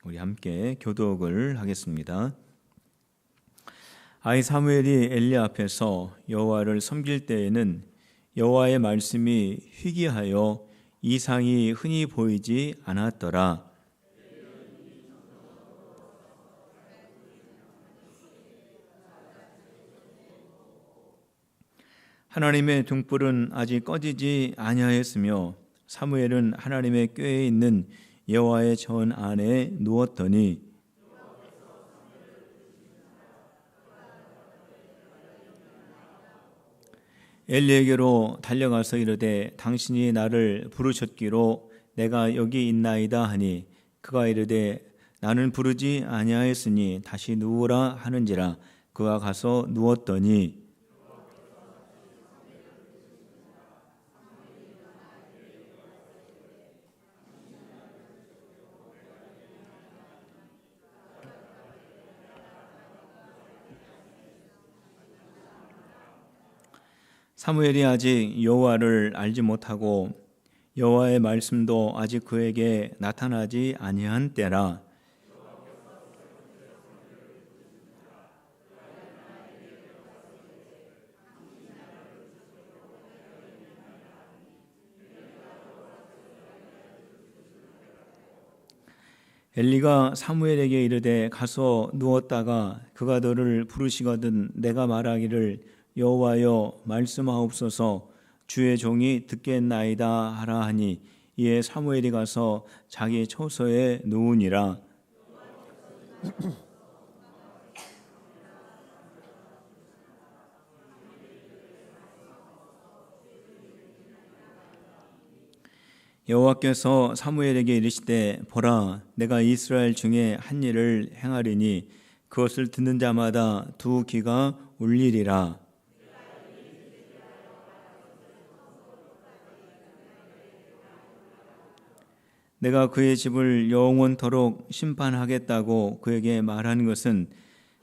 우리 함께 교독을 하겠습니다. 아이 사무엘이 엘리 앞에서 여호와를 섬길 때에는 여호와의 말씀이 희귀하여 이상이 흔히 보이지 않았더라. 하나님의 등불은 아직 꺼지지 아니하였으며 사무엘은 하나님의 궤에 있는 여호와의 전 안에 누웠더니 엘리에게로 달려가서 이르되 당신이 나를 부르셨기로 내가 여기 있나이다 하니 그가 이르되 나는 부르지 아니하였으니 다시 누우라 하는지라. 그가 가서 누웠더니 사무엘이 아직 여호와를 알지 못하고 여호와의 말씀도 아직 그에게 나타나지 아니한 때라. 엘리가 사무엘에게 이르되 가서 누웠다가 그가 너를 부르시거든 내가 말하기를 여호와여 말씀하옵소서 주의 종이 듣겠나이다 하라 하니 이에 사무엘이 가서 자기 처소에 누우니라. 여호와께서 사무엘에게 이르시되 보라 내가 이스라엘 중에 한 일을 행하리니 그것을 듣는 자마다 두 귀가 울리리라. 내가 그의 집을 영원토록 심판하겠다고 그에게 말한 것은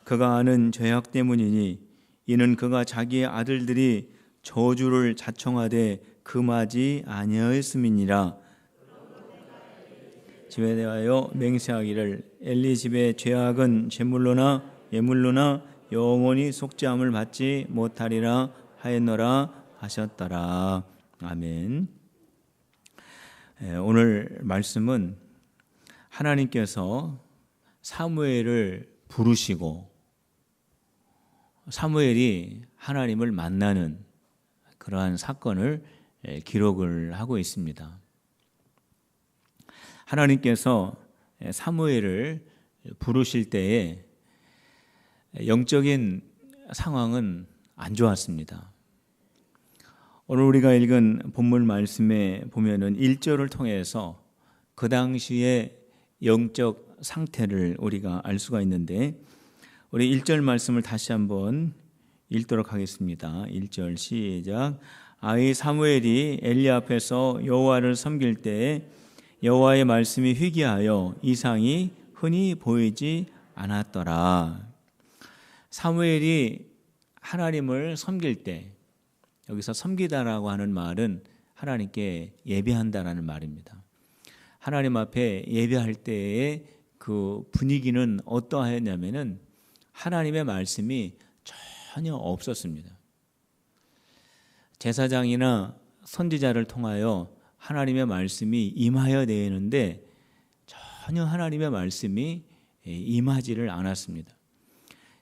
그가 아는 죄악 때문이니 이는 그가 자기의 아들들이 저주를 자청하되 금하지 아니하였음이니라. 집에 대하여 맹세하기를 엘리 집의 죄악은 제물로나 예물로나 영원히 속죄함을 받지 못하리라 하였노라 하셨더라. 아멘. 오늘 말씀은 하나님께서 사무엘을 부르시고 사무엘이 하나님을 만나는 그러한 사건을 기록을 하고 있습니다. 하나님께서 사무엘을 부르실 때에 영적인 상황은 안 좋았습니다. 오늘 우리가 읽은 본문 말씀에 보면은 1절을 통해서 그 당시의 영적 상태를 우리가 알 수가 있는데 우리 1절 말씀을 다시 한번 읽도록 하겠습니다. 1절 시작. 아이 사무엘이 엘리 앞에서 여호와를 섬길 때에 여호와의 말씀이 희귀하여 이상이 흔히 보이지 않았더라. 사무엘이 하나님을 섬길 때 여기서 섬기다라고 하는 말은 하나님께 예배한다라는 말입니다. 하나님 앞에 예배할 때의 그 분위기는 어떠하였냐면은 하나님의 말씀이 전혀 없었습니다. 제사장이나 선지자를 통하여 하나님의 말씀이 임하여야 되는데 전혀 하나님의 말씀이 임하지를 않았습니다.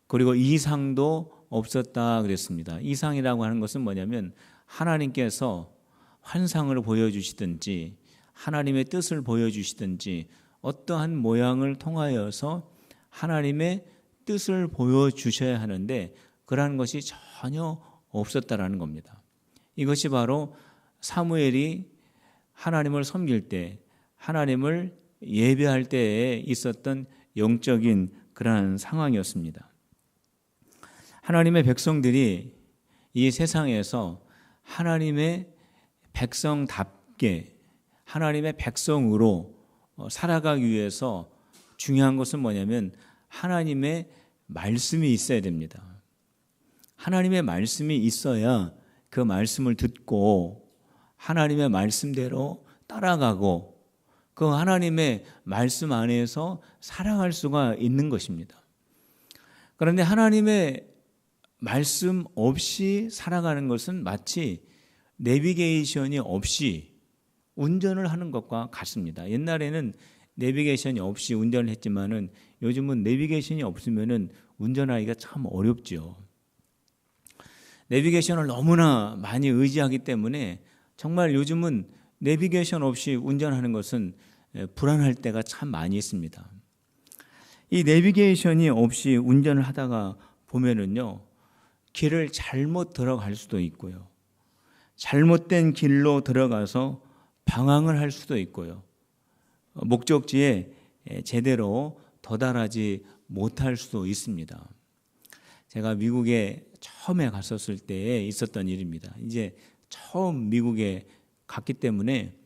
그리고 이상도 없었다 그랬습니다. 이상이라고 하는 것은 뭐냐면 하나님께서 환상을 보여주시든지 하나님의 뜻을 보여주시든지 어떠한 모양을 통하여서 하나님의 뜻을 보여주셔야 하는데 그러한 것이 전혀 없었다라는 겁니다. 이것이 바로 사무엘이 하나님을 섬길 때 하나님을 예배할 때에 있었던 영적인 그러한 상황이었습니다. 하나님의 백성들이 이 세상에서 하나님의 백성답게 하나님의 백성으로 살아가기 위해서 중요한 것은 뭐냐면 하나님의 말씀이 있어야 됩니다. 하나님의 말씀이 있어야 그 말씀을 듣고 하나님의 말씀대로 따라가고 그 하나님의 말씀 안에서 살아갈 수가 있는 것입니다. 그런데 하나님의 말씀 없이 살아가는 것은 마치 내비게이션이 없이 운전을 하는 것과 같습니다. 옛날에는 내비게이션이 없이 운전을 했지만은 요즘은 내비게이션이 없으면은 운전하기가 참 어렵죠. 내비게이션을 너무나 많이 의지하기 때문에 정말 요즘은 내비게이션 없이 운전하는 것은 불안할 때가 참 많이 있습니다. 이 내비게이션이 없이 운전을 하다가 보면은요, 길을 잘못 들어갈 수도 있고요, 잘못된 길로 들어가서 방황을 할 수도 있고요, 목적지에 제대로 도달하지 못할 수도 있습니다. 제가 미국에 처음에 갔었을 때에 있었던 일입니다. 이제 처음 미국에 갔기 때문에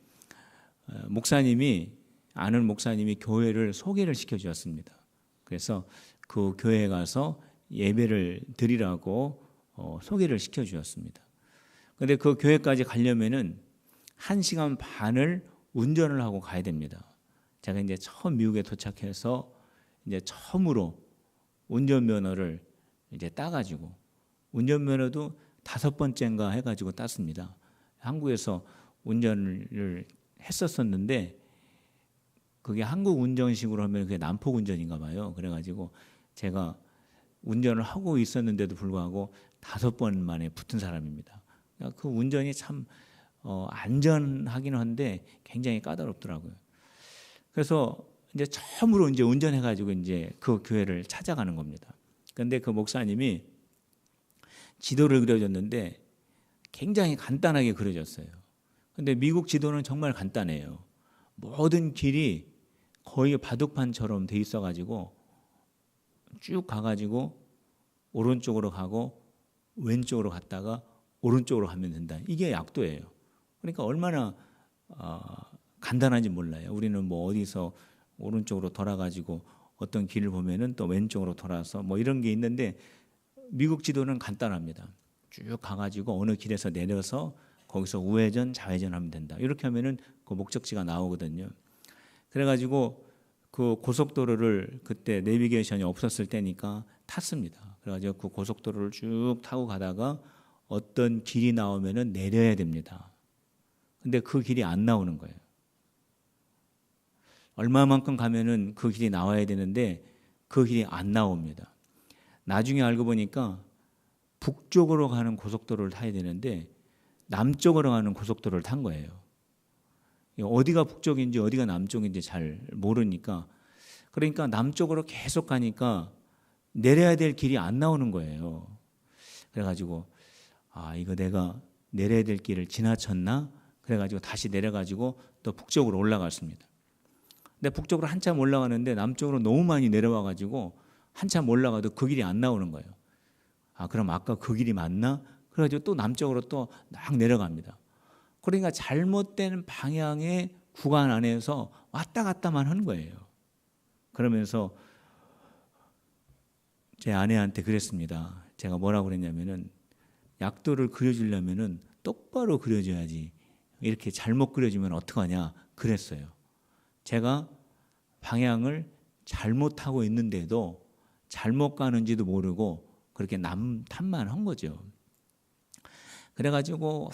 아는 목사님이 교회를 소개를 시켜주었습니다. 그래서 그 교회에 가서 예배를 드리라고 소개를 시켜주었습니다. 그런데 그 교회까지 가려면은 1시간 반을 운전을 하고 가야 됩니다. 제가 이제 처음 미국에 도착해서 이제 처음으로 운전면허를 이제 따가지고, 운전면허도 5번째인가 해가지고 땄습니다. 한국에서 운전을 했었었는데 그게 한국 운전식으로 하면 그게 난폭 운전인가 봐요. 그래가지고 제가 운전을 하고 있었는데도 불구하고 5번 만에 붙은 사람입니다. 그 운전이 참 안전하긴 한데 굉장히 까다롭더라고요. 그래서 이제 처음으로 이제 운전해가지고 이제 그 교회를 찾아가는 겁니다. 그런데 그 목사님이 지도를 그려줬는데 굉장히 간단하게 그려졌어요. 그런데 미국 지도는 정말 간단해요. 모든 길이 거의 바둑판처럼 돼 있어가지고 쭉 가가지고 오른쪽으로 가고 왼쪽으로 갔다가 오른쪽으로 가면 된다. 이게 약도예요. 그러니까 얼마나 간단한지 몰라요. 우리는 뭐 어디서 오른쪽으로 돌아가지고 어떤 길을 보면은 또 왼쪽으로 돌아서 뭐 이런 게 있는데 미국 지도는 간단합니다. 쭉 가가지고 어느 길에서 내려서 거기서 우회전, 좌회전 하면 된다. 이렇게 하면은 그 목적지가 나오거든요. 그래가지고 그 고속도로를 그때 내비게이션이 없었을 때니까 탔습니다. 그래가지고 그 고속도로를 쭉 타고 가다가 어떤 길이 나오면은 내려야 됩니다. 근데 그 길이 안 나오는 거예요. 얼마만큼 가면은 그 길이 나와야 되는데 그 길이 안 나옵니다. 나중에 알고 보니까 북쪽으로 가는 고속도로를 타야 되는데 남쪽으로 가는 고속도로를 탄 거예요. 어디가 북쪽인지 어디가 남쪽인지 잘 모르니까, 그러니까 남쪽으로 계속 가니까 내려야 될 길이 안 나오는 거예요. 그래가지고 이거 내가 내려야 될 길을 지나쳤나? 그래가지고 다시 내려가지고 또 북쪽으로 올라갔습니다. 근데 북쪽으로 한참 올라가는데 남쪽으로 너무 많이 내려와가지고 한참 올라가도 그 길이 안 나오는 거예요. 그럼 아까 그 길이 맞나? 그래가지고 또 남쪽으로 또 막 내려갑니다. 그러니까 잘못된 방향의 구간 안에서 왔다 갔다만 하는 거예요. 그러면서 제 아내한테 그랬습니다. 제가 뭐라고 그랬냐면은 약도를 그려주려면은 똑바로 그려줘야지 이렇게 잘못 그려주면 어떡하냐 그랬어요. 제가 방향을 잘못하고 있는데도 잘못 가는지도 모르고 그렇게 남 탓만 한 거죠. 그래가지고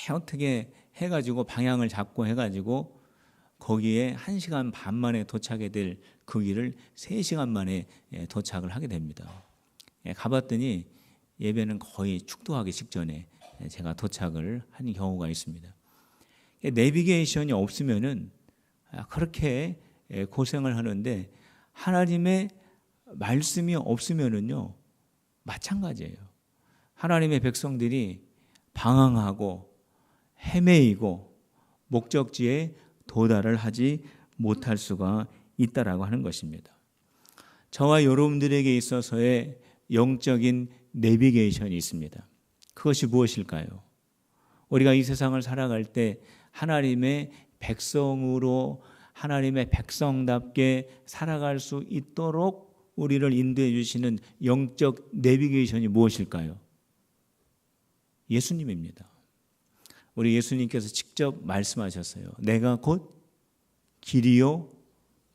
어떻게 해가지고 방향을 잡고 해가지고 거기에 1시간 반 만에 도착해야 될 그 길을 3시간 만에 도착을 하게 됩니다. 가봤더니 예배는 거의 축도하기 직전에 제가 도착을 한 경우가 있습니다. 내비게이션이 없으면은 그렇게 고생을 하는데 하나님의 말씀이 없으면은요 마찬가지예요. 하나님의 백성들이 방황하고 헤매이고 목적지에 도달을 하지 못할 수가 있다라고 하는 것입니다. 저와 여러분들에게 있어서의 영적인 내비게이션이 있습니다. 그것이 무엇일까요? 우리가 이 세상을 살아갈 때 하나님의 백성으로 하나님의 백성답게 살아갈 수 있도록 우리를 인도해 주시는 영적 내비게이션이 무엇일까요? 예수님입니다. 우리 예수님께서 직접 말씀하셨어요. 내가 곧 길이요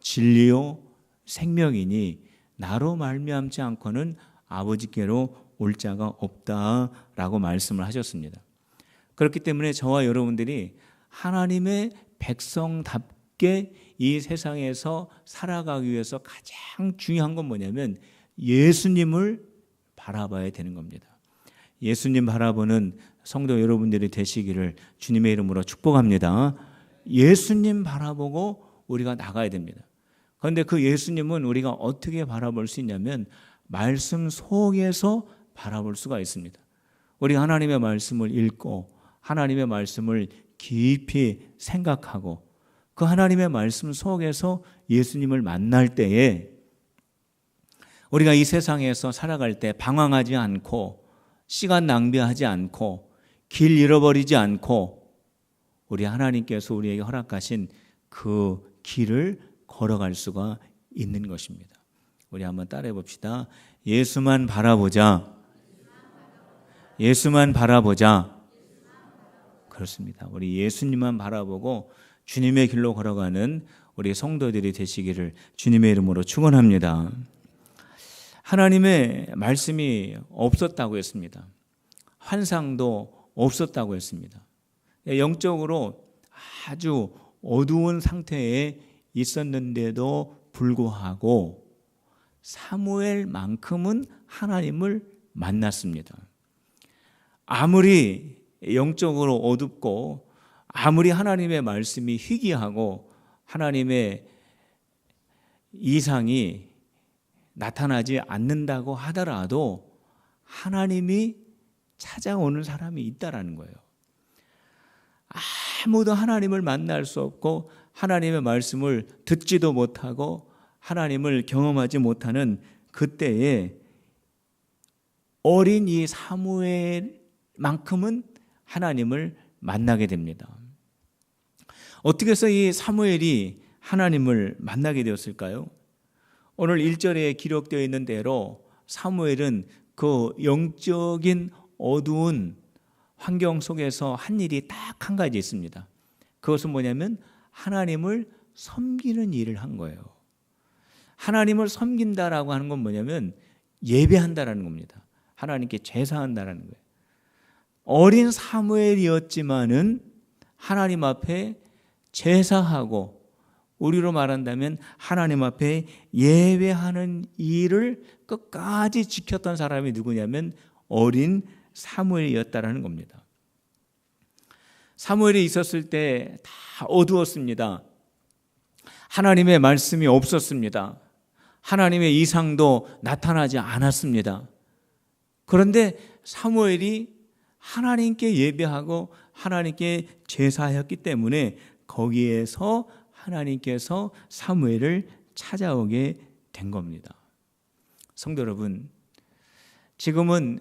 진리요 생명이니 나로 말미암지 않고는 아버지께로 올 자가 없다라고 말씀을 하셨습니다. 그렇기 때문에 저와 여러분들이 하나님의 백성답게 이 세상에서 살아가기 위해서 가장 중요한 건 뭐냐면 예수님을 바라봐야 되는 겁니다. 예수님 바라보는 성도 여러분들이 되시기를 주님의 이름으로 축복합니다. 예수님 바라보고 우리가 나가야 됩니다. 그런데 그 예수님은 우리가 어떻게 바라볼 수 있냐면 말씀 속에서 바라볼 수가 있습니다. 우리가 하나님의 말씀을 읽고 하나님의 말씀을 깊이 생각하고 그 하나님의 말씀 속에서 예수님을 만날 때에 우리가 이 세상에서 살아갈 때 방황하지 않고 시간 낭비하지 않고 길 잃어버리지 않고 우리 하나님께서 우리에게 허락하신 그 길을 걸어갈 수가 있는 것입니다. 우리 한번 따라해 봅시다. 예수만 바라보자. 예수만 바라보자. 그렇습니다. 우리 예수님만 바라보고 주님의 길로 걸어가는 우리 성도들이 되시기를 주님의 이름으로 축원합니다. 하나님의 말씀이 없었다고 했습니다. 환상도 없었다고 했습니다. 영적으로 아주 어두운 상태에 있었는데도 불구하고 사무엘만큼은 하나님을 만났습니다. 아무리 영적으로 어둡고 아무리 하나님의 말씀이 희귀하고 하나님의 이상이 나타나지 않는다고 하더라도 하나님이 찾아오는 사람이 있다라는 거예요. 아무도 하나님을 만날 수 없고 하나님의 말씀을 듣지도 못하고 하나님을 경험하지 못하는 그때에 어린 이 사무엘만큼은 하나님을 만나게 됩니다. 어떻게 해서 이 사무엘이 하나님을 만나게 되었을까요? 오늘 1절에 기록되어 있는 대로 사무엘은 그 영적인 어두운 환경 속에서 한 일이 딱 한 가지 있습니다. 그것은 뭐냐면 하나님을 섬기는 일을 한 거예요. 하나님을 섬긴다라고 하는 건 뭐냐면 예배한다라는 겁니다. 하나님께 제사한다라는 거예요. 어린 사무엘이었지만은 하나님 앞에 제사하고 우리로 말한다면 하나님 앞에 예배하는 일을 끝까지 지켰던 사람이 누구냐면 어린 사무엘이었다라는 겁니다. 사무엘이 있었을 때 다 어두웠습니다. 하나님의 말씀이 없었습니다. 하나님의 이상도 나타나지 않았습니다. 그런데 사무엘이 하나님께 예배하고 하나님께 제사했기 때문에 거기에서 하나님께서 사무엘을 찾아오게 된 겁니다. 성도 여러분, 지금은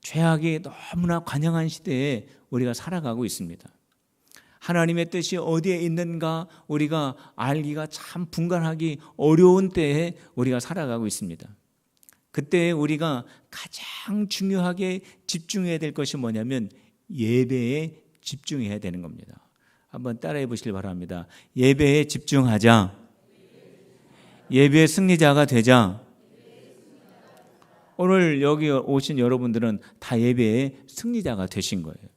죄악이 너무나 관영한 시대에 우리가 살아가고 있습니다. 하나님의 뜻이 어디에 있는가 우리가 알기가 참 분간하기 어려운 때에 우리가 살아가고 있습니다. 그때 우리가 가장 중요하게 집중해야 될 것이 뭐냐면 예배에 집중해야 되는 겁니다. 한번 따라해 보시길 바랍니다. 예배에 집중하자. 예배의 승리자가 되자. 오늘 여기 오신 여러분들은 다 예배의 승리자가 되신 거예요.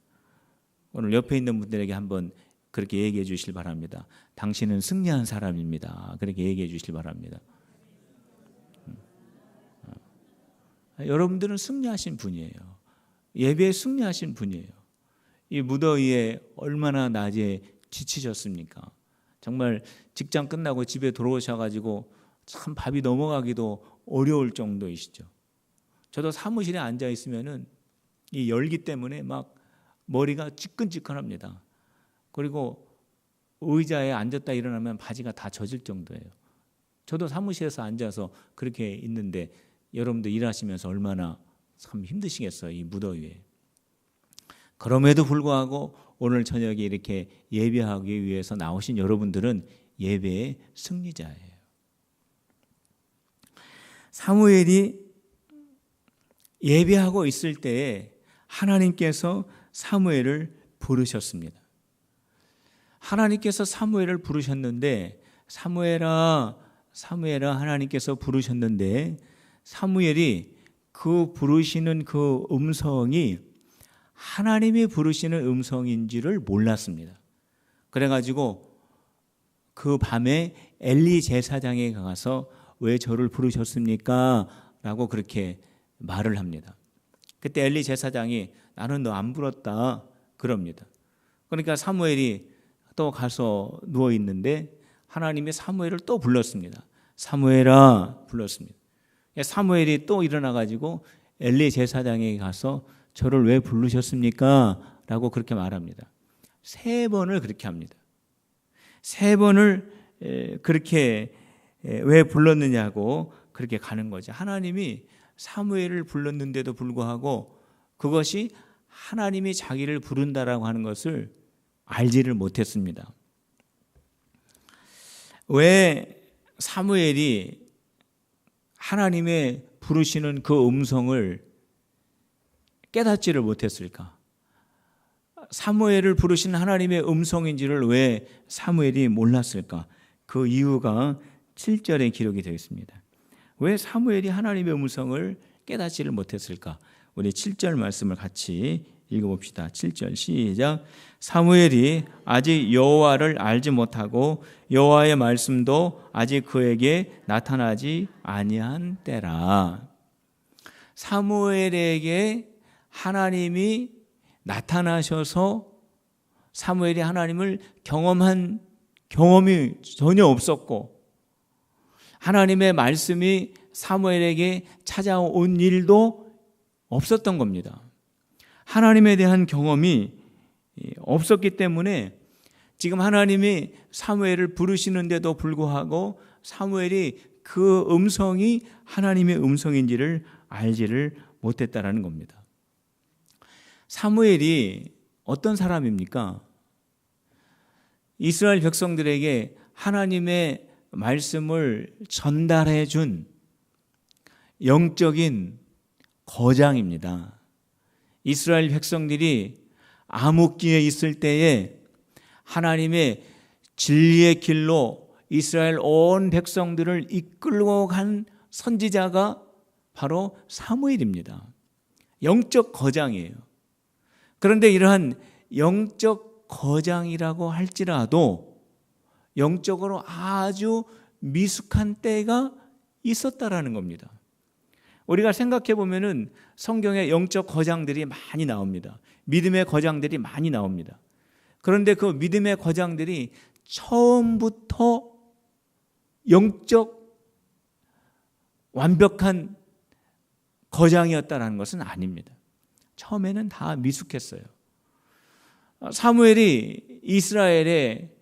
오늘 옆에 있는 분들에게 한번 그렇게 얘기해 주시길 바랍니다. 당신은 승리한 사람입니다. 그렇게 얘기해 주시길 바랍니다. 여러분들은 승리하신 분이에요. 예배에 승리하신 분이에요. 이 무더위에 얼마나 낮에 지치셨습니까? 정말 직장 끝나고 집에 들어오셔가지고 참 밥이 넘어가기도 어려울 정도이시죠. 저도 사무실에 앉아 있으면은 이 열기 때문에 막 머리가 찌끈찌끈합니다. 그리고 의자에 앉았다 일어나면 바지가 다 젖을 정도예요. 저도 사무실에서 앉아서 그렇게 있는데 여러분들 일하시면서 얼마나 참 힘드시겠어요, 이 무더위에. 그럼에도 불구하고 오늘 저녁에 이렇게 예배하기 위해서 나오신 여러분들은 예배의 승리자예요. 사무엘이 예배하고 있을 때에 하나님께서 사무엘을 부르셨습니다. 하나님께서 사무엘을 부르셨는데 사무엘아 사무엘아 하나님께서 부르셨는데 사무엘이 그 부르시는 그 음성이 하나님이 부르시는 음성인지를 몰랐습니다. 그래가지고 그 밤에 엘리 제사장에 가서 왜 저를 부르셨습니까? 라고 그렇게 말을 합니다. 그때 엘리 제사장이 나는 너 안 불렀다 그럽니다. 그러니까 사무엘이 또 가서 누워 있는데 하나님이 사무엘을 또 불렀습니다. 사무엘아 불렀습니다. 사무엘이 또 일어나 가지고 엘리 제사장에게 가서 저를 왜 부르셨습니까? 라고 그렇게 말합니다. 3번을 그렇게 합니다. 3번을 그렇게 왜 불렀느냐고 그렇게 가는 거죠. 하나님이 사무엘을 불렀는데도 불구하고 그것이 하나님이 자기를 부른다라고 하는 것을 알지를 못했습니다. 왜 사무엘이 하나님의 부르시는 그 음성을 깨닫지를 못했을까? 사무엘을 부르신 하나님의 음성인지를 왜 사무엘이 몰랐을까? 그 이유가 7절에 기록이 되어 있습니다. 왜 사무엘이 하나님의 음성을 깨닫지를 못했을까? 우리 7절 말씀을 같이 읽어봅시다. 7절 시작. 사무엘이 아직 여호와를 알지 못하고 여호와의 말씀도 아직 그에게 나타나지 아니한 때라. 사무엘에게 하나님이 나타나셔서 사무엘이 하나님을 경험한 경험이 전혀 없었고 하나님의 말씀이 사무엘에게 찾아온 일도 없었던 겁니다. 하나님에 대한 경험이 없었기 때문에 지금 하나님이 사무엘을 부르시는데도 불구하고 사무엘이 그 음성이 하나님의 음성인지를 알지를 못했다라는 겁니다. 사무엘이 어떤 사람입니까? 이스라엘 백성들에게 하나님의 말씀을 전달해 준 영적인 거장입니다. 이스라엘 백성들이 암흑기에 있을 때에 하나님의 진리의 길로 이스라엘 온 백성들을 이끌고 간 선지자가 바로 사무엘입니다. 영적 거장이에요. 그런데 이러한 영적 거장이라고 할지라도 영적으로 아주 미숙한 때가 있었다라는 겁니다. 우리가 생각해 보면은 성경에 영적 거장들이 많이 나옵니다. 믿음의 거장들이 많이 나옵니다. 그런데 그 믿음의 거장들이 처음부터 영적 완벽한 거장이었다라는 것은 아닙니다. 처음에는 다 미숙했어요. 사무엘이 이스라엘에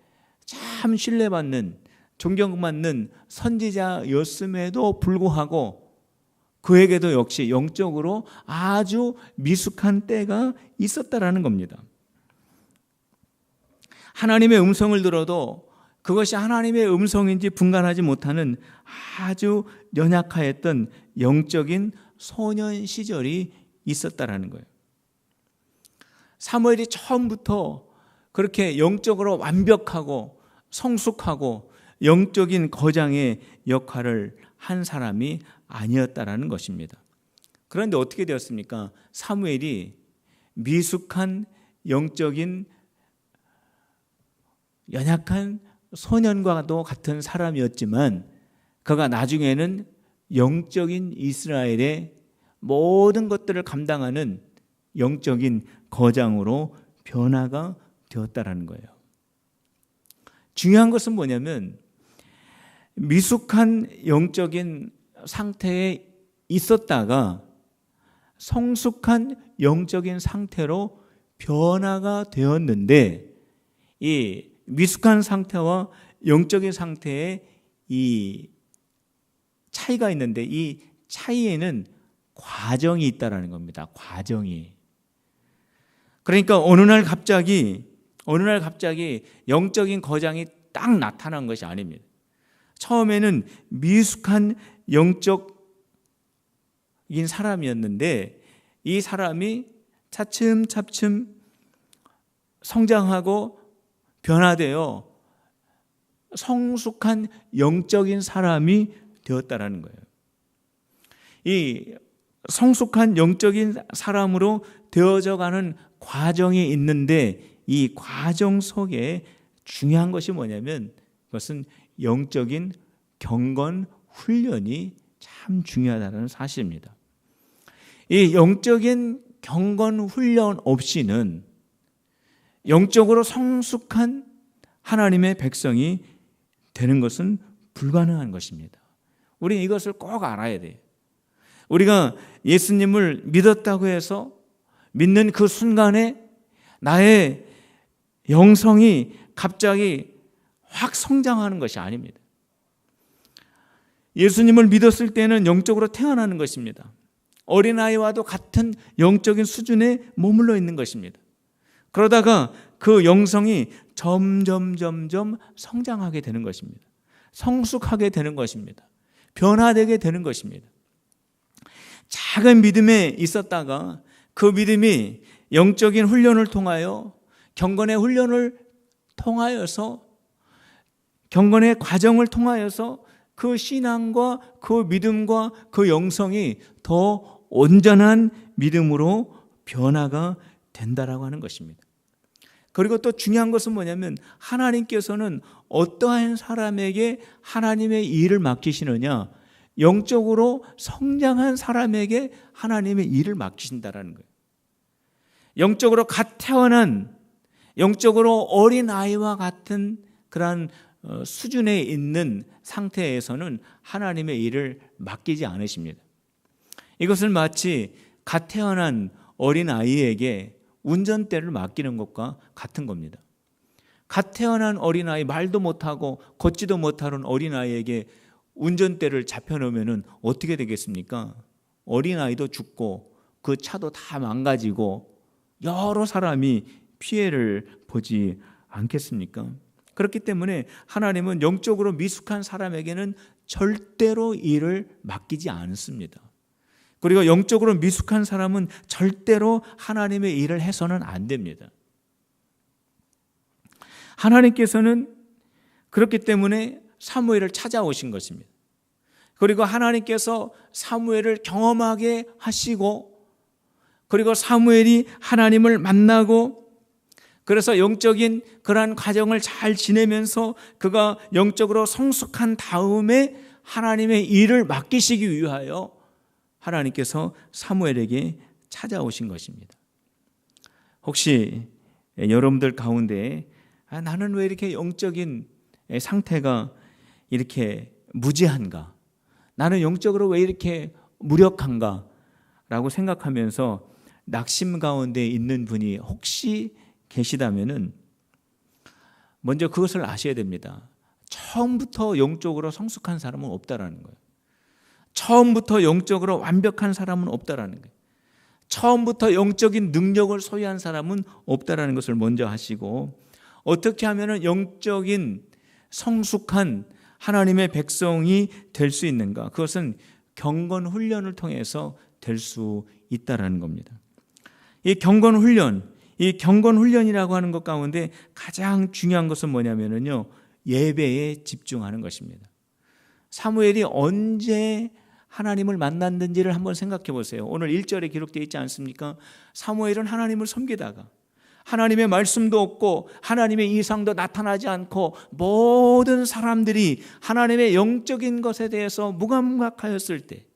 참 신뢰받는 존경받는 선지자였음에도 불구하고 그에게도 역시 영적으로 아주 미숙한 때가 있었다라는 겁니다. 하나님의 음성을 들어도 그것이 하나님의 음성인지 분간하지 못하는 아주 연약하였던 영적인 소년 시절이 있었다라는 거예요. 사무엘이 처음부터 그렇게 영적으로 완벽하고 성숙하고 영적인 거장의 역할을 한 사람이 아니었다라는 것입니다. 그런데 어떻게 되었습니까? 사무엘이 미숙한 영적인 연약한 소년과도 같은 사람이었지만 그가 나중에는 영적인 이스라엘의 모든 것들을 감당하는 영적인 거장으로 변화가 되었다라는 거예요. 중요한 것은 뭐냐면 미숙한 영적인 상태에 있었다가 성숙한 영적인 상태로 변화가 되었는데 이 미숙한 상태와 영적인 상태에 이 차이가 있는데 이 차이에는 과정이 있다라는 겁니다. 과정이. 그러니까 어느 날 갑자기 영적인 거장이 딱 나타난 것이 아닙니다. 처음에는 미숙한 영적인 사람이었는데 이 사람이 차츰차츰 성장하고 변화되어 성숙한 영적인 사람이 되었다라는 거예요. 이 성숙한 영적인 사람으로 되어져 가는 과정이 있는데 이 과정 속에 중요한 것이 뭐냐면 그것은 영적인 경건 훈련이 참 중요하다는 사실입니다. 이 영적인 경건 훈련 없이는 영적으로 성숙한 하나님의 백성이 되는 것은 불가능한 것입니다. 우리는 이것을 꼭 알아야 돼요. 우리가 예수님을 믿었다고 해서 믿는 그 순간에 나의 영성이 갑자기 확 성장하는 것이 아닙니다. 예수님을 믿었을 때는 영적으로 태어나는 것입니다. 어린아이와도 같은 영적인 수준에 머물러 있는 것입니다. 그러다가 그 영성이 점점 성장하게 되는 것입니다. 성숙하게 되는 것입니다. 변화되게 되는 것입니다. 작은 믿음에 있었다가 그 믿음이 영적인 훈련을 통하여 경건의 훈련을 통하여서 경건의 과정을 통하여서 그 신앙과 그 믿음과 그 영성이 더 온전한 믿음으로 변화가 된다라고 하는 것입니다. 그리고 또 중요한 것은 뭐냐면 하나님께서는 어떠한 사람에게 하나님의 일을 맡기시느냐, 영적으로 성장한 사람에게 하나님의 일을 맡기신다라는 거예요. 영적으로 갓 태어난, 영적으로 어린 아이와 같은 그러한 수준에 있는 상태에서는 하나님의 일을 맡기지 않으십니다. 이것은 마치 갓 태어난 어린 아이에게 운전대를 맡기는 것과 같은 겁니다. 갓 태어난 어린아이, 말도 못하고 걷지도 못하는 어린아이에게 운전대를 잡혀놓으면 어떻게 되겠습니까? 어린아이도 죽고 그 차도 다 망가지고 여러 사람이 피해를 보지 않겠습니까? 그렇기 때문에 하나님은 영적으로 미숙한 사람에게는 절대로 일을 맡기지 않습니다. 그리고 영적으로 미숙한 사람은 절대로 하나님의 일을 해서는 안 됩니다. 하나님께서는 그렇기 때문에 사무엘을 찾아오신 것입니다. 그리고 하나님께서 사무엘을 경험하게 하시고, 그리고 사무엘이 하나님을 만나고, 그래서 영적인 그러한 과정을 잘 지내면서 그가 영적으로 성숙한 다음에 하나님의 일을 맡기시기 위하여 하나님께서 사무엘에게 찾아오신 것입니다. 혹시 여러분들 가운데 나는 왜 이렇게 영적인 상태가 이렇게 무지한가? 나는 영적으로 왜 이렇게 무력한가? 라고 생각하면서 낙심 가운데 있는 분이 혹시 계시다면은 먼저 그것을 아셔야 됩니다. 처음부터 영적으로 성숙한 사람은 없다라는 거예요. 처음부터 영적으로 완벽한 사람은 없다라는 거예요. 처음부터 영적인 능력을 소유한 사람은 없다라는 것을 먼저 하시고, 어떻게 하면 영적인 성숙한 하나님의 백성이 될 수 있는가? 그것은 경건 훈련을 통해서 될 수 있다라는 겁니다. 이 경건 훈련이라고 하는 것 가운데 가장 중요한 것은 뭐냐면요, 예배에 집중하는 것입니다. 사무엘이 언제 하나님을 만났는지를 한번 생각해 보세요. 오늘 1절에 기록되어 있지 않습니까? 사무엘은 하나님을 섬기다가 하나님의 말씀도 없고 하나님의 이상도 나타나지 않고 모든 사람들이 하나님의 영적인 것에 대해서 무감각하였을 때,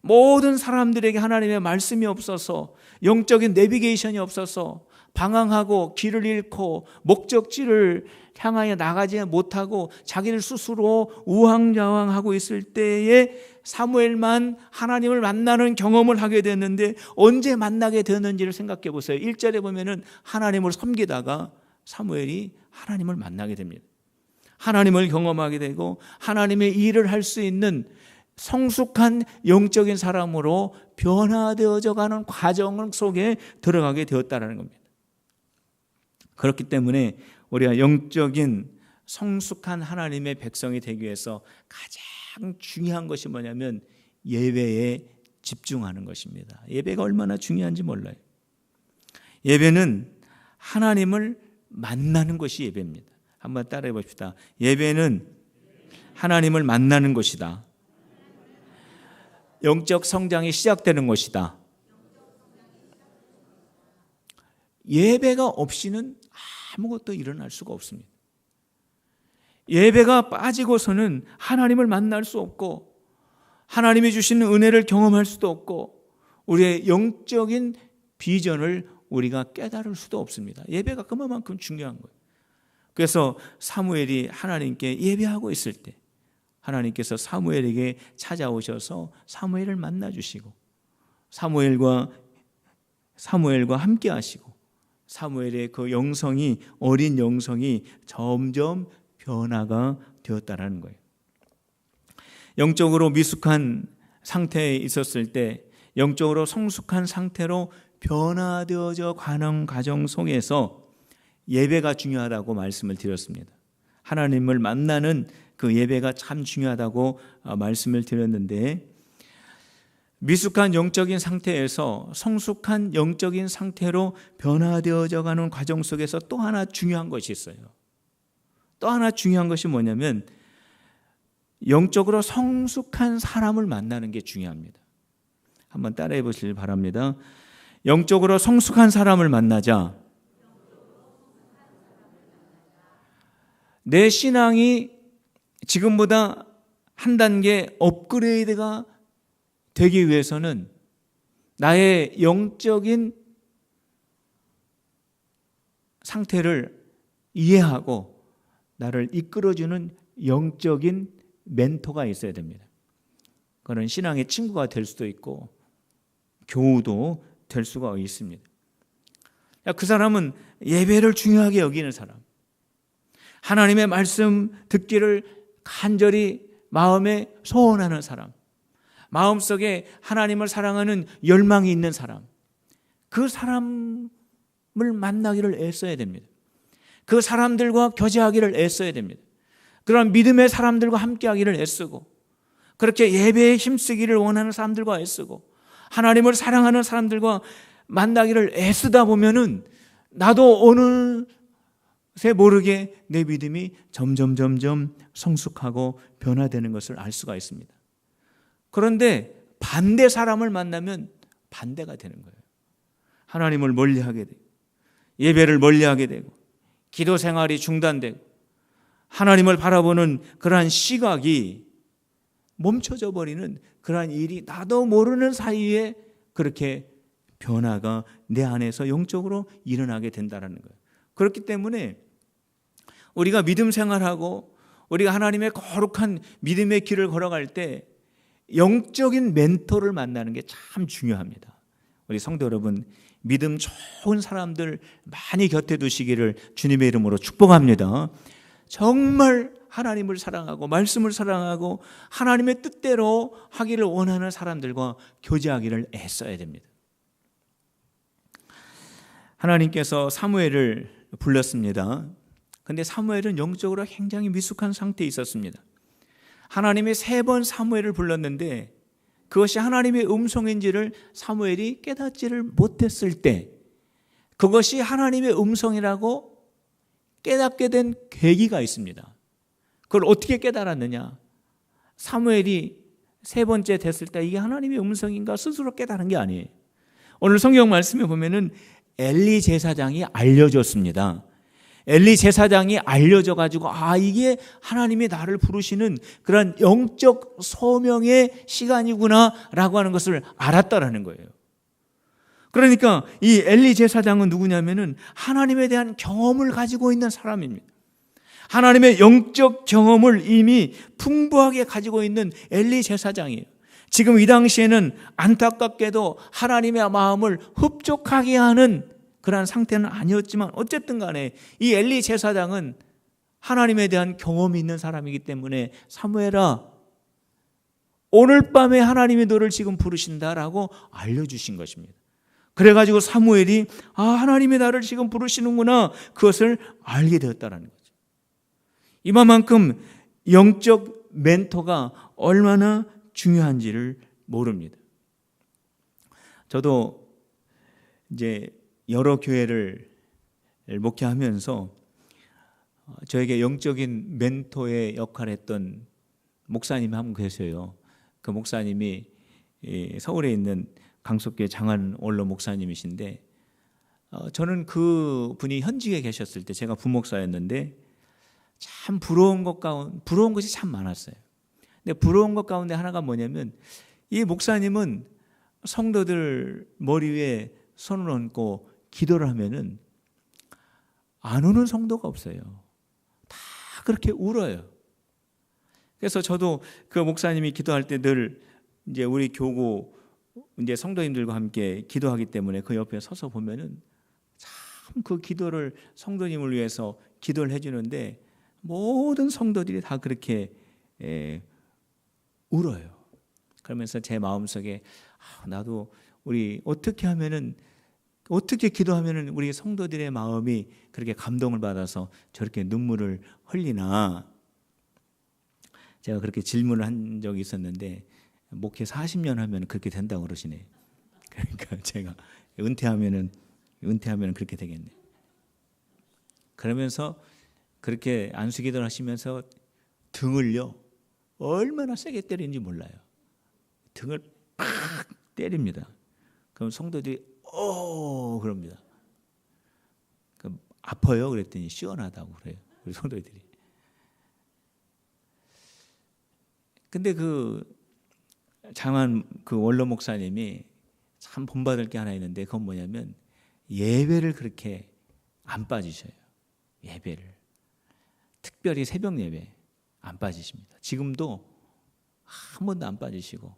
모든 사람들에게 하나님의 말씀이 없어서, 영적인 내비게이션이 없어서 방황하고 길을 잃고 목적지를 향하여 나가지 못하고 자기를 스스로 우왕좌왕하고 있을 때에 사무엘만 하나님을 만나는 경험을 하게 됐는데, 언제 만나게 되었는지를 생각해 보세요. 1절에 보면은 하나님을 섬기다가 사무엘이 하나님을 만나게 됩니다. 하나님을 경험하게 되고 하나님의 일을 할 수 있는 성숙한 영적인 사람으로 변화되어져 가는 과정 속에 들어가게 되었다는 겁니다. 그렇기 때문에 우리가 영적인 성숙한 하나님의 백성이 되기 위해서 가장 중요한 것이 뭐냐면 예배에 집중하는 것입니다. 예배가 얼마나 중요한지 몰라요. 예배는 하나님을 만나는 것이 예배입니다. 한번 따라해 봅시다. 예배는 하나님을 만나는 것이다. 영적 성장이 시작되는 것이다. 예배가 없이는 아무것도 일어날 수가 없습니다. 예배가 빠지고서는 하나님을 만날 수 없고 하나님이 주시는 은혜를 경험할 수도 없고 우리의 영적인 비전을 우리가 깨달을 수도 없습니다. 예배가 그만큼 중요한 거예요. 그래서 사무엘이 하나님께 예배하고 있을 때 하나님께서 사무엘에게 찾아오셔서 사무엘을 만나주시고 사무엘과 함께 하시고 사무엘의 그 영성이 어린 영성이 점점 변화가 되었다라는 거예요. 영적으로 미숙한 상태에 있었을 때 영적으로 성숙한 상태로 변화되어져 가는 과정 속에서 예배가 중요하다고 말씀을 드렸습니다. 하나님을 만나는 그 예배가 참 중요하다고 말씀을 드렸는데 미숙한 영적인 상태에서 성숙한 영적인 상태로 변화되어져 가는 과정 속에서 또 하나 중요한 것이 있어요. 또 하나 중요한 것이 뭐냐면 영적으로 성숙한 사람을 만나는 게 중요합니다. 한번 따라해 보시길 바랍니다. 영적으로 성숙한 사람을 만나자. 내 신앙이 지금보다 한 단계 업그레이드가 되기 위해서는 나의 영적인 상태를 이해하고 나를 이끌어주는 영적인 멘토가 있어야 됩니다. 그는 신앙의 친구가 될 수도 있고 교우도 될 수가 있습니다. 그 사람은 예배를 중요하게 여기는 사람, 하나님의 말씀 듣기를 간절히 마음에 소원하는 사람, 마음속에 하나님을 사랑하는 열망이 있는 사람, 그 사람을 만나기를 애써야 됩니다. 그 사람들과 교제하기를 애써야 됩니다. 그런 믿음의 사람들과 함께하기를 애쓰고 그렇게 예배에 힘쓰기를 원하는 사람들과 애쓰고 하나님을 사랑하는 사람들과 만나기를 애쓰다 보면은 나도 어느새 모르게 내 믿음이 점점 성숙하고 변화되는 것을 알 수가 있습니다. 그런데 반대 사람을 만나면 반대가 되는 거예요. 하나님을 멀리하게 되고 예배를 멀리하게 되고 기도 생활이 중단되고 하나님을 바라보는 그러한 시각이 멈춰져 버리는 그러한 일이 나도 모르는 사이에 그렇게 변화가 내 안에서 영적으로 일어나게 된다는 거예요. 그렇기 때문에 우리가 믿음 생활하고 우리가 하나님의 거룩한 믿음의 길을 걸어갈 때 영적인 멘토를 만나는 게 참 중요합니다. 우리 성도 여러분, 믿음 좋은 사람들 많이 곁에 두시기를 주님의 이름으로 축복합니다. 정말 하나님을 사랑하고 말씀을 사랑하고 하나님의 뜻대로 하기를 원하는 사람들과 교제하기를 애써야 됩니다. 하나님께서 사무엘을 불렀습니다. 그런데 사무엘은 영적으로 굉장히 미숙한 상태에 있었습니다. 하나님이 3번 사무엘을 불렀는데 그것이 하나님의 음성인지를 사무엘이 깨닫지를 못했을 때 그것이 하나님의 음성이라고 깨닫게 된 계기가 있습니다. 그걸 어떻게 깨달았느냐? 사무엘이 3번째 됐을 때 이게 하나님의 음성인가 스스로 깨달은 게 아니에요. 오늘 성경 말씀에 보면은 엘리 제사장이 알려줬습니다. 엘리 제사장이 알려줘가지고 이게 하나님이 나를 부르시는 그런 영적 소명의 시간이구나라고 하는 것을 알았다라는 거예요. 그러니까 이 엘리 제사장은 누구냐면은 하나님에 대한 경험을 가지고 있는 사람입니다. 하나님의 영적 경험을 이미 풍부하게 가지고 있는 엘리 제사장이에요. 지금 이 당시에는 안타깝게도 하나님의 마음을 흡족하게 하는 그러한 상태는 아니었지만 어쨌든 간에 이 엘리 제사장은 하나님에 대한 경험이 있는 사람이기 때문에 사무엘아, 오늘 밤에 하나님이 너를 지금 부르신다라고 알려주신 것입니다. 그래가지고 사무엘이 하나님이 나를 지금 부르시는구나, 그것을 알게 되었다는 거죠. 이만큼 영적 멘토가 얼마나 중요한지를 모릅니다. 저도 이제 여러 교회를 목회하면서 저에게 영적인 멘토의 역할을 했던 목사님이 한 분 계세요. 그 목사님이 서울에 있는 강석교회 장한 원로 목사님이신데, 저는 그 분이 현직에 계셨을 때 제가 부목사였는데 참 부러운 것이 참 많았어요. 근데 부러운 것 가운데 하나가 뭐냐면, 이 목사님은 성도들 머리 위에 손을 얹고 기도를 하면은 안 우는 성도가 없어요. 다 그렇게 울어요. 그래서 저도 그 목사님이 기도할 때 늘 이제 우리 교구 이제 성도님들과 함께 기도하기 때문에 그 옆에 서서 보면은 참 그 기도를 성도님을 위해서 기도를 해주는데 모든 성도들이 다 그렇게 울어요. 그러면서 제 마음속에 나도 우리 어떻게 기도하면은 우리 성도들의 마음이 그렇게 감동을 받아서 저렇게 눈물을 흘리나, 제가 그렇게 질문을 한 적이 있었는데 목회 40년 하면 그렇게 된다고 그러시네. 그러니까 제가 은퇴하면은 그렇게 되겠네. 그러면서 그렇게 안수기도를 하시면서 등을요 얼마나 세게 때리는지 몰라요. 등을 팍 때립니다. 그럼 성도들이 그럽니다. 아파요? 그랬더니 시원하다고 그래요. 우리 성도들이. 근데 그 장한 그 원로 목사님이 참 본받을 게 하나 있는데, 그건 뭐냐면 예배를 그렇게 안 빠지셔요. 예배를. 특별히 새벽 예배 안 빠지십니다. 지금도 한 번도 안 빠지시고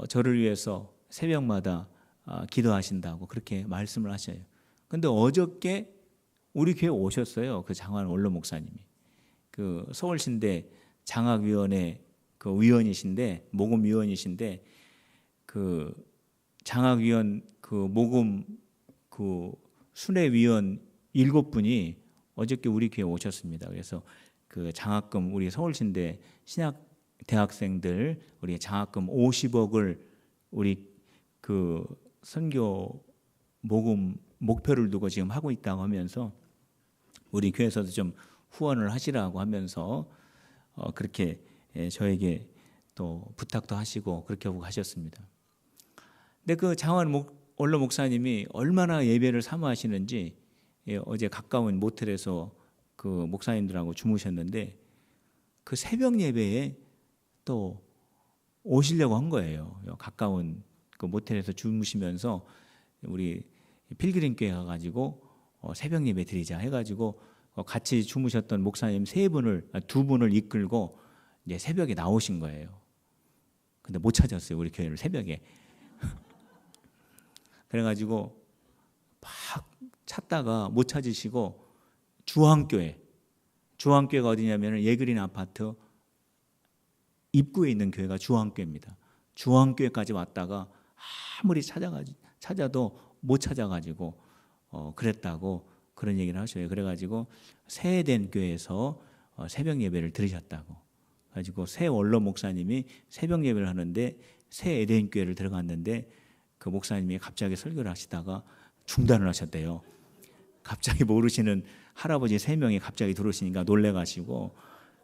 저를 위해서 새벽마다 기도하신다고 그렇게 말씀을 하셔요. 근데 어저께 우리 교회 오셨어요. 그 장한 원로 목사님이. 그 서울신대 장학위원회 그 위원이신데, 모금위원이신데, 그 장학위원 그 모금 그 순회위원 7분이 어저께 우리 교회 오셨습니다. 그래서 그 장학금, 우리 서울신대 신학 대학생들 우리 장학금 50억을 우리 그 선교 모금 목표를 두고 지금 하고 있다고 하면서 우리 교회에서도 좀 후원을 하시라고 하면서 그렇게 저에게 또 부탁도 하시고 그렇게 하고 가셨습니다. 근데 그 장한 원로 목사님이 얼마나 예배를 사모하시는지 어제 가까운 모텔에서 그 목사님들하고 주무셨는데 그 새벽 예배에 또 오시려고 한 거예요. 가까운 그 모텔에서 주무시면서 우리 필그림 교회 가가지고 새벽 예배 드리자 해가지고 같이 주무셨던 목사님 2분을 이끌고 이제 새벽에 나오신 거예요. 근데 못 찾았어요, 우리 교회를 새벽에. 그래가지고 막 찾다가 못 찾으시고 주황교회가 어디냐면 예그린 아파트 입구에 있는 교회가 주황교회입니다. 주황교회까지 왔다가 아무리 찾아도 못 찾아가지고 그랬다고 그런 얘기를 하셔요. 그래가지고 새해된 교회에서 새벽 예배를 들으셨다고. 가지고 새 원로 목사님이 새벽 예배를 하는데 새 에덴 교회를 들어갔는데 그 목사님이 갑자기 설교를 하시다가 중단을 하셨대요. 갑자기 모르시는 할아버지 3명이 갑자기 들어오시니까 놀래가지고,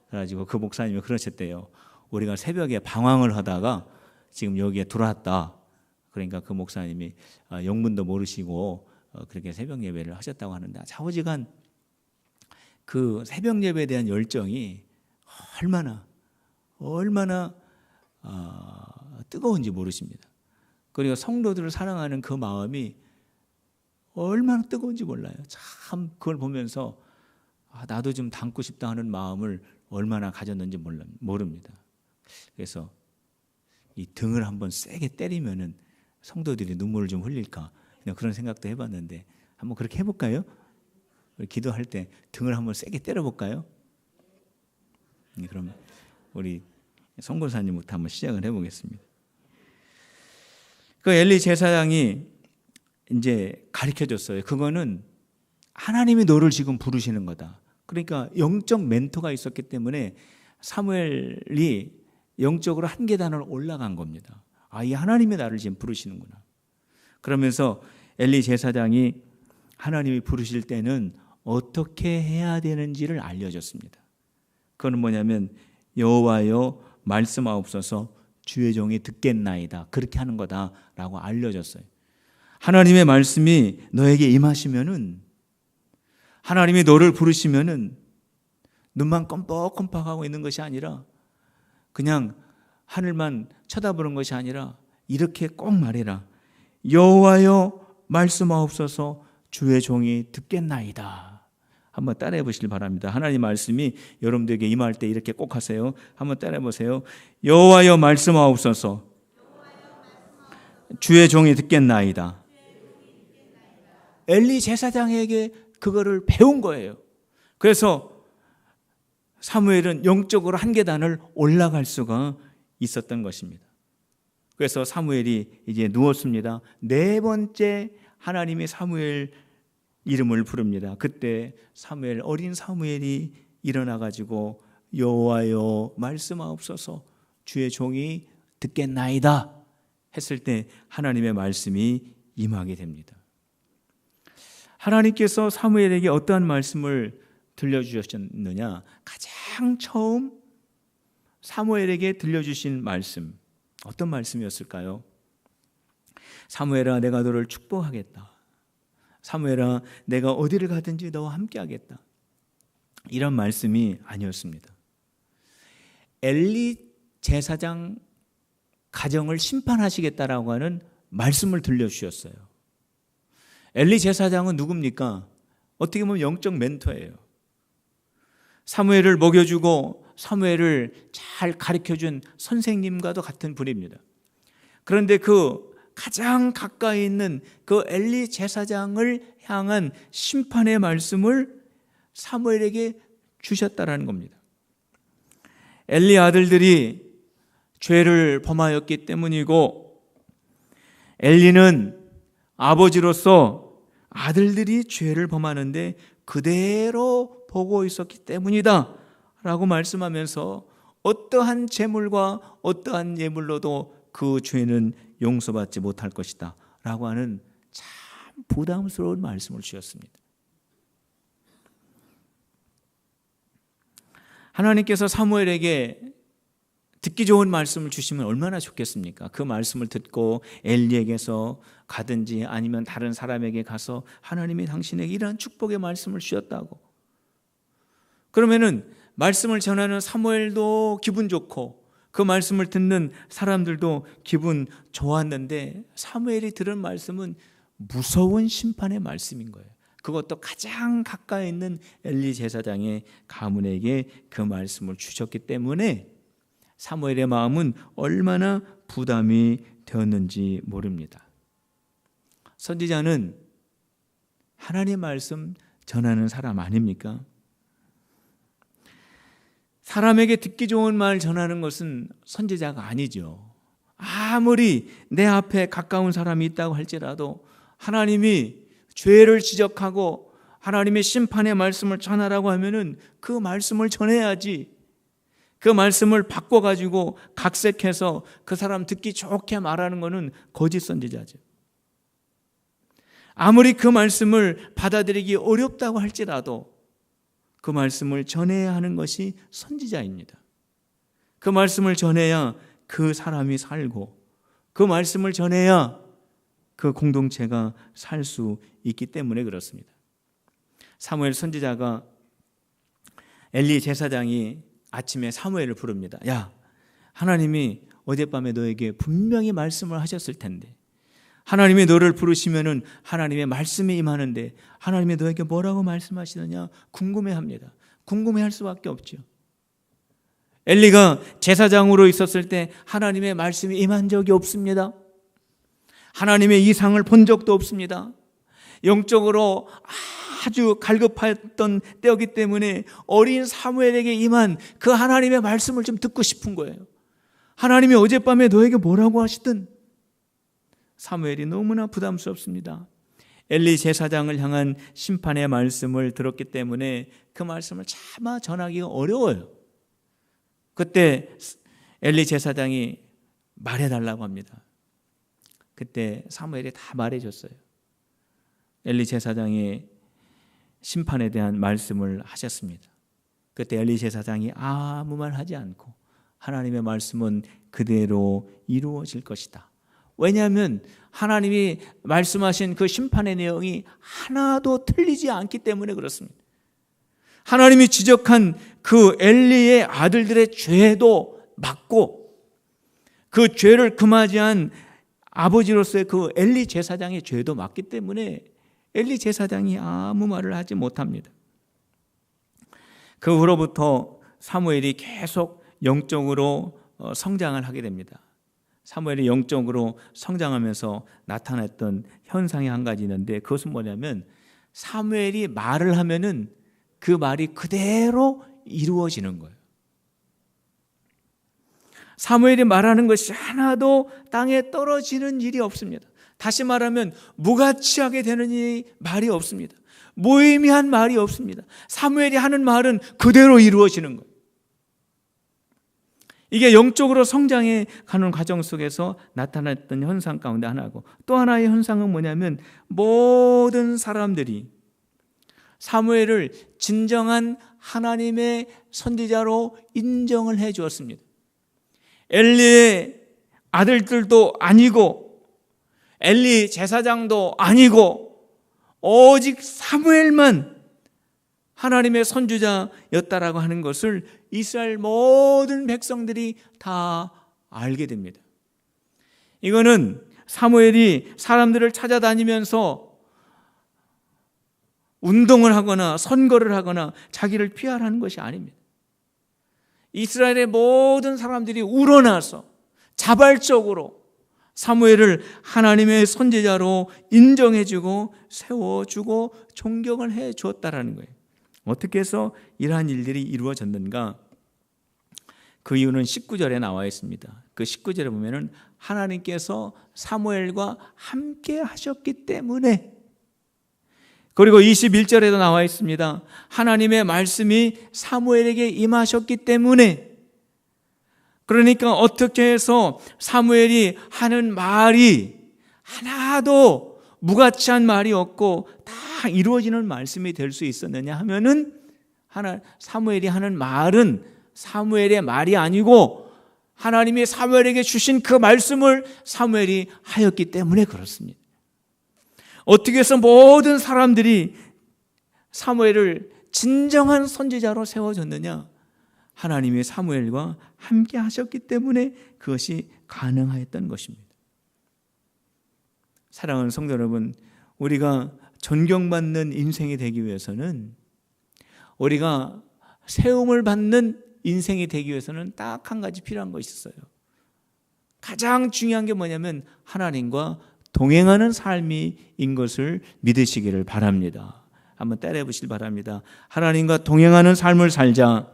그래가지고 그 목사님이 그러셨대요. 우리가 새벽에 방황을 하다가 지금 여기에 들어왔다. 그러니까 그 목사님이 영문도 모르시고 그렇게 새벽 예배를 하셨다고 하는데, 좌우지간 그 새벽 예배에 대한 열정이 얼마나 뜨거운지 모르십니다. 그리고 성도들을 사랑하는 그 마음이 얼마나 뜨거운지 몰라요. 참 그걸 보면서 나도 좀 담고 싶다 하는 마음을 얼마나 가졌는지 모릅니다. 그래서 이 등을 한번 세게 때리면은 성도들이 눈물을 좀 흘릴까, 그런 생각도 해봤는데 한번 그렇게 해볼까요? 기도할 때 등을 한번 세게 때려볼까요? 그럼 우리 선교사님부터 한번 시작을 해보겠습니다. 그 엘리 제사장이 이제 가르쳐줬어요. 그거는 하나님이 너를 지금 부르시는 거다. 그러니까 영적 멘토가 있었기 때문에 사무엘이 영적으로 한 계단을 올라간 겁니다. 이 하나님이 나를 지금 부르시는구나. 그러면서 엘리 제사장이 하나님이 부르실 때는 어떻게 해야 되는지를 알려줬습니다. 그건 뭐냐면 여호와여 말씀하옵소서 주의 종이 듣겠나이다. 그렇게 하는 거다라고 알려줬어요. 하나님의 말씀이 너에게 임하시면은, 하나님이 너를 부르시면은 눈만 껌뻑껌뻑하고 있는 것이 아니라, 그냥 하늘만 쳐다보는 것이 아니라 이렇게 꼭 말해라. 여호와여 말씀하옵소서 주의 종이 듣겠나이다. 한번 따라해 보시길 바랍니다. 하나님 말씀이 여러분들에게 임할 때 이렇게 꼭 하세요. 한번 따라해 보세요. 여호와여 말씀하옵소서 주의 종이 듣겠나이다. 엘리 제사장에게 그거를 배운 거예요. 그래서 사무엘은 영적으로 한 계단을 올라갈 수가 있었던 것입니다. 그래서 사무엘이 이제 누웠습니다. 네 번째 하나님이 사무엘 이름을 부릅니다. 그때 사무엘, 어린 사무엘이 일어나 가지고 여호와여 말씀하옵소서 주의 종이 듣겠나이다 했을 때 하나님의 말씀이 임하게 됩니다. 하나님께서 사무엘에게 어떠한 말씀을 들려주셨느냐? 가장 처음 사무엘에게 들려주신 말씀, 어떤 말씀이었을까요? 사무엘아, 내가 너를 축복하겠다. 사무엘아, 내가 어디를 가든지 너와 함께 하겠다. 이런 말씀이 아니었습니다. 엘리 제사장 가정을 심판하시겠다라고 하는 말씀을 들려주셨어요. 엘리 제사장은 누굽니까? 어떻게 보면 영적 멘토예요. 사무엘을 먹여주고 사무엘을 잘 가르쳐준 선생님과도 같은 분입니다. 그런데 그 가장 가까이 있는 그 엘리 제사장을 향한 심판의 말씀을 사무엘에게 주셨다라는 겁니다. 엘리 아들들이 죄를 범하였기 때문이고, 엘리는 아버지로서 아들들이 죄를 범하는데 그대로 보고 있었기 때문이다 라고 말씀하면서 어떠한 재물과 어떠한 예물로도 그 죄는 용서받지 못할 것이다 라고 하는 참 부담스러운 말씀을 주셨습니다. 하나님께서 사무엘에게 듣기 좋은 말씀을 주시면 얼마나 좋겠습니까? 그 말씀을 듣고 엘리에게서 가든지 아니면 다른 사람에게 가서 하나님이 당신에게 이러한 축복의 말씀을 주셨다고, 그러면은 말씀을 전하는 사무엘도 기분 좋고 그 말씀을 듣는 사람들도 기분 좋았는데, 사무엘이 들은 말씀은 무서운 심판의 말씀인 거예요. 그것도 가장 가까이 있는 엘리 제사장의 가문에게 그 말씀을 주셨기 때문에 사무엘의 마음은 얼마나 부담이 되었는지 모릅니다. 선지자는 하나님의 말씀 전하는 사람 아닙니까? 사람에게 듣기 좋은 말 전하는 것은 선지자가 아니죠. 아무리 내 앞에 가까운 사람이 있다고 할지라도 하나님이 죄를 지적하고 하나님의 심판의 말씀을 전하라고 하면은 그 말씀을 전해야지. 그 말씀을 바꿔가지고 각색해서 그 사람 듣기 좋게 말하는 것은 거짓 선지자죠. 아무리 그 말씀을 받아들이기 어렵다고 할지라도 그 말씀을 전해야 하는 것이 선지자입니다. 그 말씀을 전해야 그 사람이 살고, 그 말씀을 전해야 그 공동체가 살 수 있기 때문에 그렇습니다. 사무엘 선지자가, 엘리 제사장이 아침에 사무엘을 부릅니다. 야, 하나님이 어젯밤에 너에게 분명히 말씀을 하셨을 텐데, 하나님이 너를 부르시면은 하나님의 말씀이 임하는데 하나님이 너에게 뭐라고 말씀하시느냐 궁금해합니다. 궁금해할 수밖에 없죠. 엘리가 제사장으로 있었을 때 하나님의 말씀이 임한 적이 없습니다. 하나님의 이상을 본 적도 없습니다. 영적으로 아주 갈급했던 때였기 때문에 어린 사무엘에게 임한 그 하나님의 말씀을 좀 듣고 싶은 거예요. 하나님이 어젯밤에 너에게 뭐라고 하시든. 사무엘이 너무나 부담스럽습니다. 엘리 제사장을 향한 심판의 말씀을 들었기 때문에 그 말씀을 차마 전하기가 어려워요. 그때 엘리 제사장이 말해달라고 합니다. 그때 사무엘이 다 말해줬어요. 엘리 제사장의 심판에 대한 말씀을 하셨습니다. 그때 엘리 제사장이 아무 말 하지 않고 하나님의 말씀은 그대로 이루어질 것이다. 왜냐하면 하나님이 말씀하신 그 심판의 내용이 하나도 틀리지 않기 때문에 그렇습니다. 하나님이 지적한 그 엘리의 아들들의 죄도 맞고 그 죄를 금하지한 아버지로서의 그 엘리 제사장의 죄도 맞기 때문에 엘리 제사장이 아무 말을 하지 못합니다. 그 후로부터 사무엘이 계속 영적으로 성장을 하게 됩니다. 사무엘이 영적으로 성장하면서 나타났던 현상이 한 가지 있는데 그것은 뭐냐면 사무엘이 말을 하면은 그 말이 그대로 이루어지는 거예요. 사무엘이 말하는 것이 하나도 땅에 떨어지는 일이 없습니다. 다시 말하면 무가치하게 되는 말이 없습니다. 무의미한 말이 없습니다. 사무엘이 하는 말은 그대로 이루어지는 거예요. 이게 영적으로 성장해 가는 과정 속에서 나타났던 현상 가운데 하나고, 또 하나의 현상은 뭐냐면 모든 사람들이 사무엘을 진정한 하나님의 선지자로 인정을 해 주었습니다. 엘리의 아들들도 아니고 엘리 제사장도 아니고 오직 사무엘만 하나님의 선지자였다라고 하는 것을 이스라엘 모든 백성들이 다 알게 됩니다. 이거는 사무엘이 사람들을 찾아다니면서 운동을 하거나 선거를 하거나 자기를 피하라는 것이 아닙니다. 이스라엘의 모든 사람들이 우러나서 자발적으로 사무엘을 하나님의 선지자로 인정해주고 세워주고 존경을 해 주었다라는 거예요. 어떻게 해서 이러한 일들이 이루어졌는가? 그 이유는 19절에 나와 있습니다. 그 19절에 보면은 하나님께서 사무엘과 함께 하셨기 때문에, 그리고 21절에도 나와 있습니다. 하나님의 말씀이 사무엘에게 임하셨기 때문에. 그러니까 어떻게 해서 사무엘이 하는 말이 하나도 무가치한 말이 없고 다 이루어지는 말씀이 될 수 있었느냐 하면은 사무엘이 하는 말은 사무엘의 말이 아니고 하나님이 사무엘에게 주신 그 말씀을 사무엘이 하였기 때문에 그렇습니다. 어떻게 해서 모든 사람들이 사무엘을 진정한 선지자로 세워졌느냐? 하나님이 사무엘과 함께 하셨기 때문에 그것이 가능하였던 것입니다. 사랑하는 성도 여러분, 우리가 존경받는 인생이 되기 위해서는, 우리가 세움을 받는 인생이 되기 위해서는 딱 한 가지 필요한 것이 있어요. 가장 중요한 게 뭐냐면 하나님과 동행하는 삶인 것을 믿으시기를 바랍니다. 한번 따라해 보시길 바랍니다. 하나님과 동행하는 삶을 살자.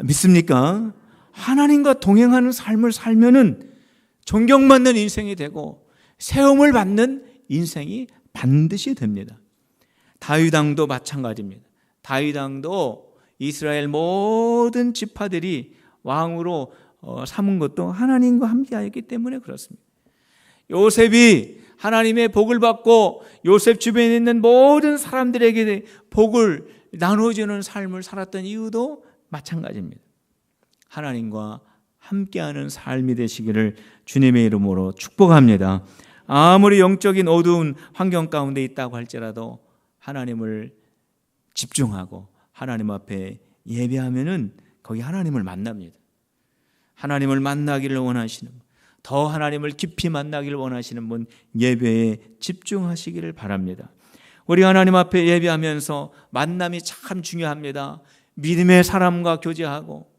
믿습니까? 하나님과 동행하는 삶을 살면은 존경받는 인생이 되고 세움을 받는 인생이 반드시 됩니다. 다윗 왕도 마찬가지입니다. 다윗 왕도 이스라엘 모든 지파들이 왕으로 삼은 것도 하나님과 함께하였기 때문에 그렇습니다. 요셉이 하나님의 복을 받고 요셉 주변에 있는 모든 사람들에게 복을 나눠주는 삶을 살았던 이유도 마찬가지입니다. 하나님과 함께하는 삶이 되시기를 주님의 이름으로 축복합니다. 아무리 영적인 어두운 환경 가운데 있다고 할지라도 하나님을 집중하고 하나님 앞에 예배하면은 거기 하나님을 만납니다. 하나님을 만나기를 원하시는 분, 더 하나님을 깊이 만나기를 원하시는 분, 예배에 집중하시기를 바랍니다. 우리 하나님 앞에 예배하면서 만남이 참 중요합니다. 믿음의 사람과 교제하고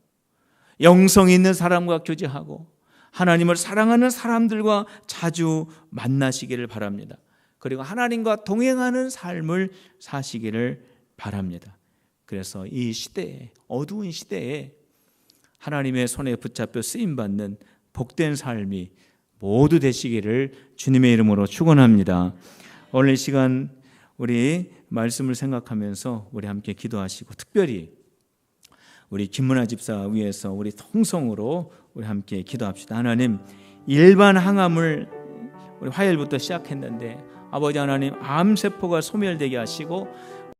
영성 있는 사람과 교제하고 하나님을 사랑하는 사람들과 자주 만나시기를 바랍니다. 그리고 하나님과 동행하는 삶을 사시기를 바랍니다. 그래서 이 시대에, 어두운 시대에 하나님의 손에 붙잡혀 쓰임받는 복된 삶이 모두 되시기를 주님의 이름으로 축원합니다. 오늘 이 시간 우리 말씀을 생각하면서 우리 함께 기도하시고, 특별히 우리 김문아 집사 위해서 우리 통성으로 우리 함께 기도합시다. 하나님, 일반 항암을 우리 화요일부터 시작했는데 아버지 하나님 암세포가 소멸되게 하시고